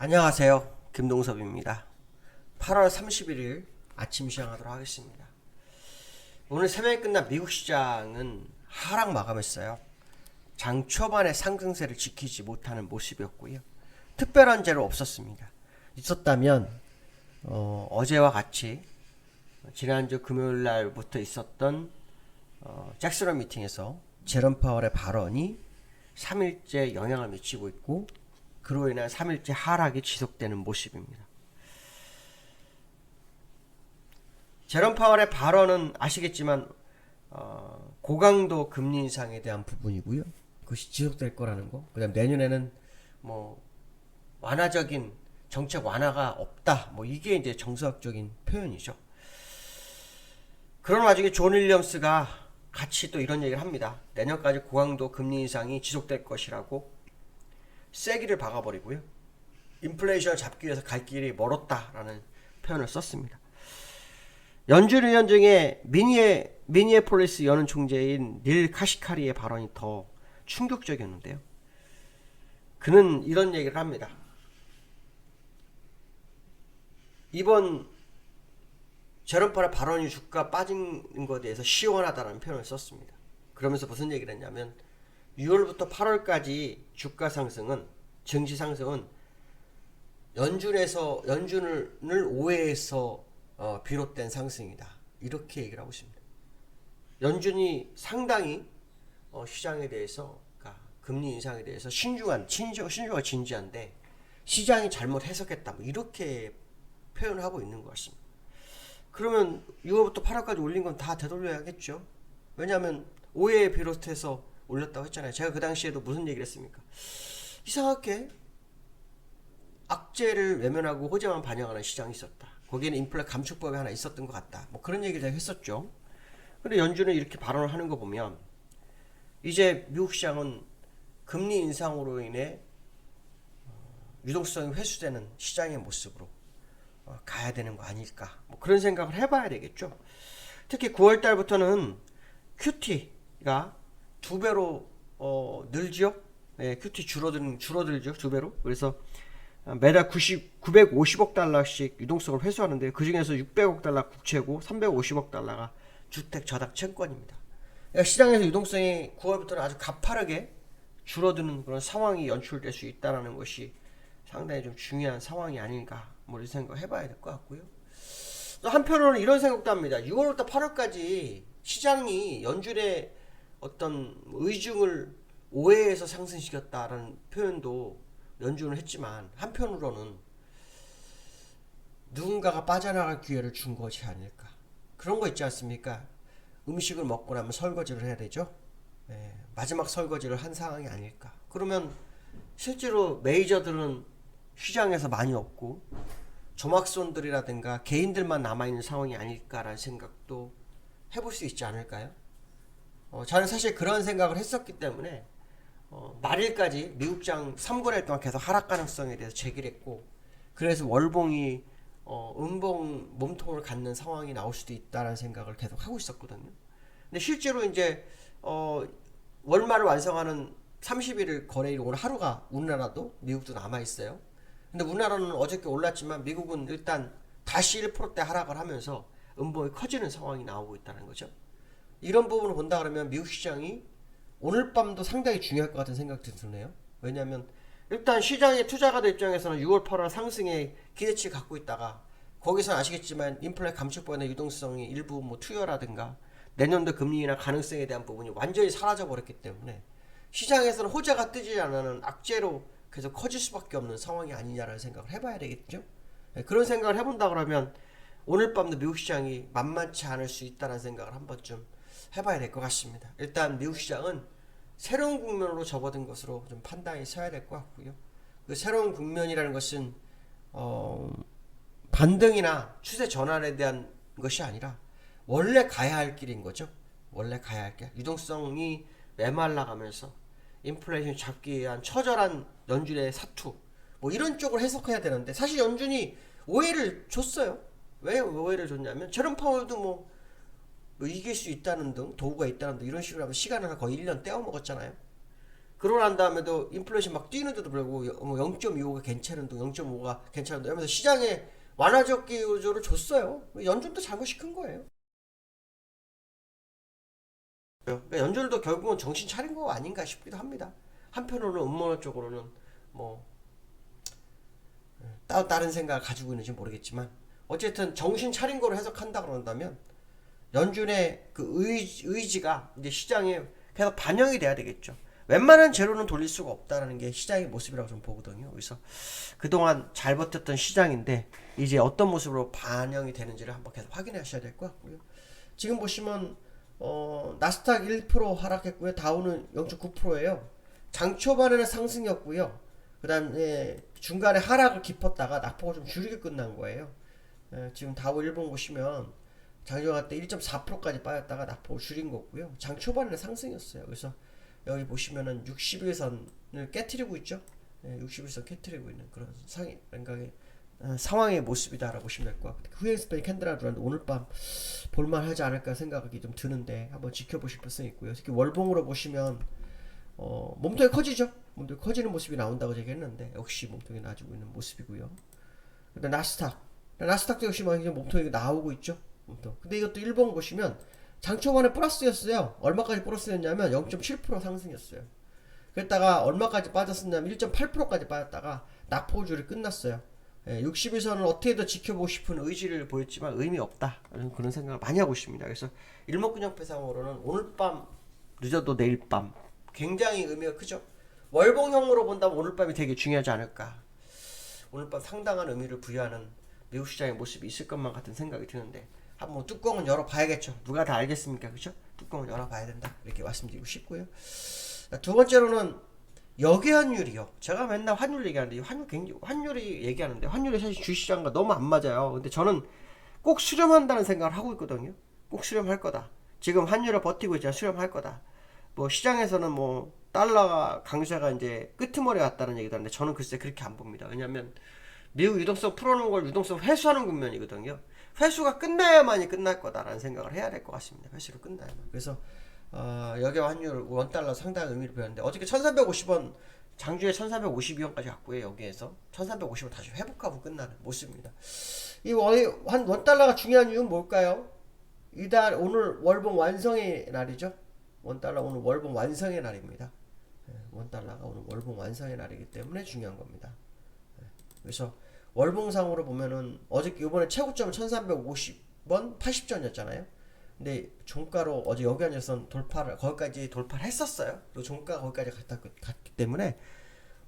안녕하세요. 김동섭입니다. 8월 31일 아침 시작하도록 하겠습니다. 오늘 새벽에 끝난 미국 시장은 하락 마감했어요. 장 초반에 상승세를 지키지 못하는 모습이었고요. 특별한 재는 없었습니다. 있었다면 어제와 같이 지난주 금요일 날부터 있었던 잭슨홀 미팅에서 제롬 파월의 발언이 3일째 영향을 미치고 있고 그로 인한 3일째 하락이 지속되는 모습입니다. 제롬 파월의 발언은 아시겠지만 고강도 금리 인상에 대한 부분이고요. 그것이 지속될 거라는 거. 그다음 내년에는 뭐 완화적인 정책 완화가 없다. 뭐 이게 이제 정서학적인 표현이죠. 그런 와중에 존 윌리엄스가 같이 또 이런 얘기를 합니다. 내년까지 고강도 금리 인상이 지속될 것이라고 세기를 박아버리고요. 인플레이션을 잡기 위해서 갈 길이 멀었다라는 표현을 썼습니다. 연준 의원 중에 미니애폴리스 연은 총재인 닐 카시카리의 발언이 더 충격적이었는데요. 그는 이런 얘기를 합니다. 이번 제롬 파월 발언이 주가 빠진 것에 대해서 시원하다는 표현을 썼습니다. 그러면서 무슨 얘기를 했냐면 6월부터 8월까지 주가 상승은 증시 상승은 연준을 오해해서 비롯된 상승이다. 이렇게 얘기를 하고 있습니다. 연준이 상당히 시장에 대해서 그러니까 금리 인상에 대해서 신중하고 진지한데 시장이 잘못 해석했다. 뭐 이렇게 표현을 하고 있는 것 같습니다. 그러면 6월부터 8월까지 올린 건 다 되돌려야겠죠. 왜냐하면 오해에 비롯해서 올렸다고 했잖아요. 제가 그 당시에도 무슨 얘기를 했습니까? 이상하게 악재를 외면하고 호재만 반영하는 시장이 있었다. 거기에는 인플레 감축법이 하나 있었던 것 같다. 뭐 그런 얘기를 했었죠. 근데 연준은 이렇게 발언을 하는 거 보면 이제 미국 시장은 금리 인상으로 인해 유동성이 회수되는 시장의 모습으로 가야 되는 거 아닐까. 뭐 그런 생각을 해봐야 되겠죠. 특히 9월 달부터는 QT가 2배로 늘죠. 네, QT 줄어들죠. 2배로. 그래서 매달 950억 달러씩 유동성을 회수하는데 그 중에서 600억 달러 국채고 350억 달러가 주택 저당 채권입니다. 그러니까 시장에서 유동성이 9월부터는 아주 가파르게 줄어드는 그런 상황이 연출될 수 있다는 것이 상당히 좀 중요한 상황이 아닌가 뭐 이런 생각을 해봐야 될 것 같고요. 또 한편으로는 이런 생각도 합니다. 6월부터 8월까지 시장이 연준의 어떤 의중을 오해해서 상승시켰다라는 표현도 연준을 했지만 한편으로는 누군가가 빠져나갈 기회를 준 것이 아닐까. 그런 거 있지 않습니까? 음식을 먹고 나면 설거지를 해야 되죠. 네, 마지막 설거지를 한 상황이 아닐까. 그러면 실제로 메이저들은 시장에서 많이 없고 조막손들이라든가 개인들만 남아있는 상황이 아닐까라는 생각도 해볼 수 있지 않을까요? 저는 사실 그런 생각을 했었기 때문에 말일까지 미국장 3분의 1 동안 계속 하락 가능성에 대해서 제기를 했고 그래서 월봉이 음봉 몸통을 갖는 상황이 나올 수도 있다는 생각을 계속 하고 있었거든요. 근데 실제로 이제 월말을 완성하는 30일 거래일 오늘 하루가 우리나라도 미국도 남아있어요. 근데 우리나라는 어저께 올랐지만 미국은 일단 다시 1%대 하락을 하면서 음봉이 커지는 상황이 나오고 있다는 거죠. 이런 부분을 본다 그러면 미국 시장이 오늘 밤도 상당히 중요할 것 같은 생각이 드네요. 왜냐하면 일단 시장의 투자가들 입장에서는 6월 8월 상승에 기대치를 갖고 있다가 거기서는 아시겠지만 인플레 감축법의 유동성이 일부 뭐 투여라든가 내년도 금리 인하 가능성에 대한 부분이 완전히 사라져 버렸기 때문에 시장에서는 호재가 뜨지 않는 악재로 계속 커질 수밖에 없는 상황이 아니냐라는 생각을 해봐야 되겠죠. 그런 생각을 해본다 그러면 오늘 밤도 미국 시장이 만만치 않을 수 있다는 생각을 한 번쯤 해봐야 될 것 같습니다. 일단 미국 시장은 새로운 국면으로 접어든 것으로 좀 판단이 서야 될 것 같고요. 그 새로운 국면이라는 것은 반등이나 추세 전환에 대한 것이 아니라 원래 가야 할 길인 거죠. 원래 가야 할 길. 유동성이 메말라가면서 인플레이션 잡기 위한 처절한 연준의 사투 뭐 이런 쪽을 해석해야 되는데 사실 연준이 오해를 줬어요. 왜 오해를 줬냐면 제롬 파월도 뭐 이길 수 있다는 등 도구가 있다는 등 이런 식으로 하면 시간을 거의 1년 떼어먹었잖아요. 그러고 난 다음에도 인플레이션 막 뛰는데도 불구하고 0.25가 괜찮은 동, 0.5가 괜찮은 동 하면서 시장에 완화적 기조를 줬어요. 연준도 잘못이 큰 거예요. 그러니까 연준도 결국은 정신 차린 거 아닌가 싶기도 합니다. 한편으로는 음모론 쪽으로는 뭐 다른 생각을 가지고 있는지 모르겠지만 어쨌든 정신 차린 거로 해석한다 그런다면 연준의 그 의지가 이제 시장에 계속 반영이 돼야 되겠죠. 웬만한 재료는 돌릴 수가 없다는 게 시장의 모습이라고 좀 보거든요. 그래서 그동안 잘 버텼던 시장인데 이제 어떤 모습으로 반영이 되는지를 한번 계속 확인해 하셔야 될 것 같고요. 지금 보시면 나스닥 1% 하락했고요. 다우는 0.9%예요. 장 초반에는 상승이었고요. 그 다음에 중간에 하락을 깊었다가 낙폭을 좀 줄이게 끝난 거예요. 지금 다우 일본 보시면 장중할 때 1.4%까지 빠졌다가 낙폭을 줄인 거고요. 장 초반에는 상승이었어요. 그래서 여기 보시면은 60일선을 깨트리고 있죠. 60일선 깨트리고 있는 그런 상황의 모습이다라고 보시면 될 것 같아요. 후행 스팬이 캔들 하나 들어왔는데 오늘 밤 볼만하지 않을까 생각이 좀 드는데 한번 지켜보실 필요성이 있고요. 특히 월봉으로 보시면 몸통이 커지죠. 몸통이 커지는 모습이 나온다고 얘기했는데 역시 몸통이 나지고 있는 모습이고요. 근데 나스닥도 역시 막 이제 몸통이 나오고 있죠. 몸통. 근데 이것도 일본 보시면 장 초반에 플러스였어요. 얼마까지 플러스였냐면 0.7% 상승이었어요. 그랬다가 얼마까지 빠졌었냐면 1.8%까지 빠졌다가 낙폭줄이 끝났어요. 60일선을 어떻게든 지켜보고 싶은 의지를 보였지만 의미 없다. 그런 생각을 많이 하고 있습니다. 그래서 일목균형배상으로는 오늘 밤 늦어도 내일 밤 굉장히 의미가 크죠. 월봉형으로 본다면 오늘 밤이 되게 중요하지 않을까. 오늘 밤 상당한 의미를 부여하는 미국 시장의 모습이 있을 것만 같은 생각이 드는데 한번 뚜껑은 열어봐야겠죠. 누가 다 알겠습니까? 그죠? 뚜껑을 열어봐야 된다. 이렇게 말씀드리고 싶고요. 두 번째로는 역외환율이요. 제가 맨날 환율 얘기하는데 환율이 얘기하는데 환율이 사실 주시장과 너무 안 맞아요. 근데 저는 꼭 수렴한다는 생각을 하고 있거든요. 꼭 수렴할 거다. 지금 환율을 버티고 있지만 수렴할 거다. 뭐 시장에서는 뭐 달러가 강세가 이제 끄트머리 왔다는 얘기도 하는데 저는 글쎄 그렇게 안 봅니다. 왜냐면 미국 유동성 풀어놓은 걸 유동성 회수하는 국면이거든요. 회수가 끝나야만이 끝날 거다라는 생각을 해야 될 것 같습니다. 회수를 끝나야만. 그래서 여기와 환율 원달러 상당히 의미를 보였는데 어저께 1350원 장주에 1352원까지 갔고요. 여기에서 1350원 다시 회복하고 끝나는 모습입니다. 이 원달러가 중요한 이유는 뭘까요? 이달 오늘 월봉 완성의 날이죠. 원달러 오늘 월봉 완성의 날입니다. 원달러가 오늘 월봉 완성의 날이기 때문에 중요한 겁니다. 그래서 월봉상으로 보면은 어저께 이번에 최고점은 1350원 80전이었잖아요. 근데 종가로 어제 여기안에선 거기까지 돌파를 했었어요. 또 종가 거기까지 갔기 때문에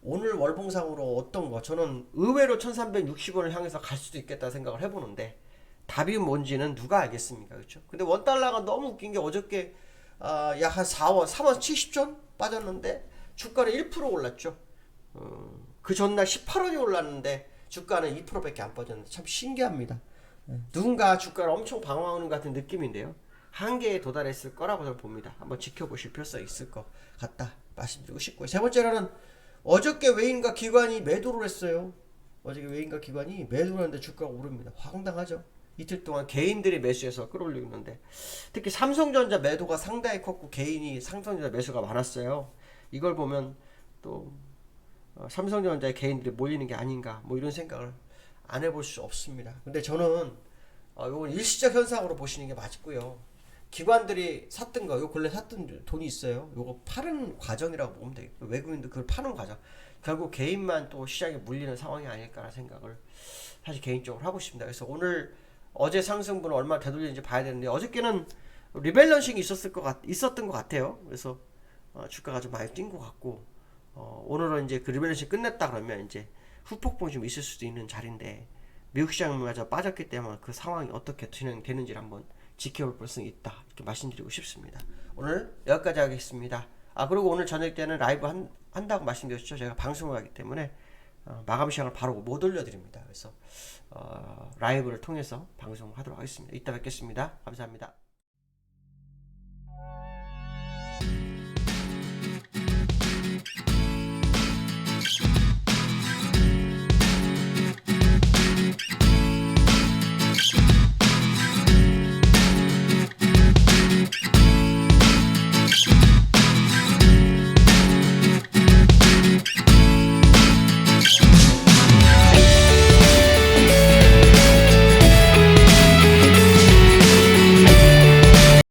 오늘 월봉상으로 어떤 거 저는 의외로 1360원을 향해서 갈 수도 있겠다 생각을 해보는데 답이 뭔지는 누가 알겠습니까? 그렇죠? 근데 원달러가 너무 웃긴 게 어저께 약 한 4원 3원 70전 빠졌는데 주가는 1% 올랐죠. 그 전날 18원이 올랐는데 주가는 2%밖에 안 빠졌는데 참 신기합니다. 누군가 주가를 엄청 방어하는 것 같은 느낌인데요. 한계에 도달했을 거라고 저는 봅니다. 한번 지켜보실 필요성이 있을 것 같다 말씀드리고 싶고요. 세 번째로는 어저께 외인과 기관이 매도를 했어요. 어저께 외인과 기관이 매도를 하는데 주가가 오릅니다. 황당하죠. 이틀 동안 개인들이 매수해서 끌어올리고 있는데 특히 삼성전자 매도가 상당히 컸고 개인이 삼성전자 매수가 많았어요. 이걸 보면 또 삼성전자에 개인들이 몰리는 게 아닌가 뭐 이런 생각을 안 해볼 수 없습니다. 근데 저는 이건 일시적 현상으로 보시는 게 맞고요. 기관들이 샀던 거, 요 근래 샀던 돈이 있어요. 요거 파는 과정이라고 보면 되겠고 외국인도 그걸 파는 과정. 결국 개인만 또 시장에 물리는 상황이 아닐까라는 생각을 사실 개인적으로 하고 있습니다. 그래서 오늘 어제 상승분은 얼마나 되돌리는지 봐야 되는데 어저께는 리밸런싱이 있었던 것 같아요. 그래서 주가가 좀 많이 뛴 것 같고 오늘은 이제 그 리밸런싱 끝냈다 그러면 이제 후폭풍이 좀 있을 수도 있는 자리인데 미국 시장마저 빠졌기 때문에 그 상황이 어떻게 진행되는지를 한번 지켜볼 필요성이 있다 이렇게 말씀드리고 싶습니다. 오늘 여기까지 하겠습니다. 그리고 오늘 저녁 때는 라이브 한다고 말씀드렸죠. 제가 방송을 하기 때문에 마감 시간을 바로 못 올려드립니다. 그래서 라이브를 통해서 방송을 하도록 하겠습니다. 이따 뵙겠습니다. 감사합니다.